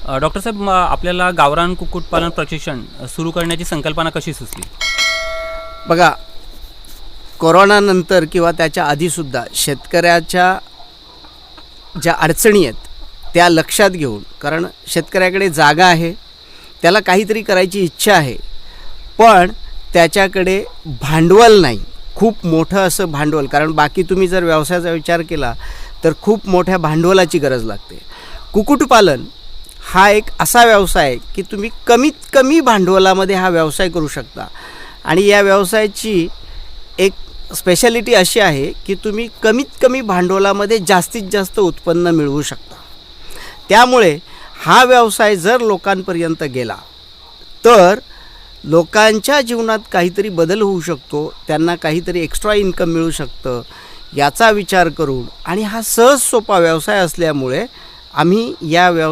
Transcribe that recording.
Doctor साहेब, आपल्याला गावरान कुक्कुटपालन प्रशिक्षण सुरू करण्याची संकल्पना कशी सुचली? बघा, कोरोनानंतर किंवा त्याच्या आधीसुद्धा शेतकऱ्याच्या ज्या अडचणी आहेत त्या लक्षात घेऊन, कारण शेतकऱ्याकडे जागा आहे, त्याला काहीतरी करायची इच्छा आहे, पण त्याच्याकडे भांडवल नाही, खूप मोठं असं भांडवल. कारण बाकी तुम्ही जर व्यवसायाचा विचार केला तर खूप मोठ्या भांडवलाची गरज लागते. कुक्कुटपालन हा एक असा व्यवसाय आहे की तुम्ही कमीत कमी भांडवलामध्ये हा व्यवसाय करू शकता. आणि या व्यवसायाची एक स्पेशालिटी अशी आहे की तुम्ही कमीत कमी भांडवलामध्ये जास्तीत जास्त उत्पन्न मिळवू शकता. त्यामुळे हा व्यवसाय जर लोकांपर्यंत गेला तर लोकांच्या जीवनात काहीतरी बदल होऊ शकतो, त्यांना काहीतरी एक्स्ट्रा इन्कम मिळू शकतं, याचा विचार करून आणि हा सहज सोपा व्यवसाय असल्यामुळे आम्ही या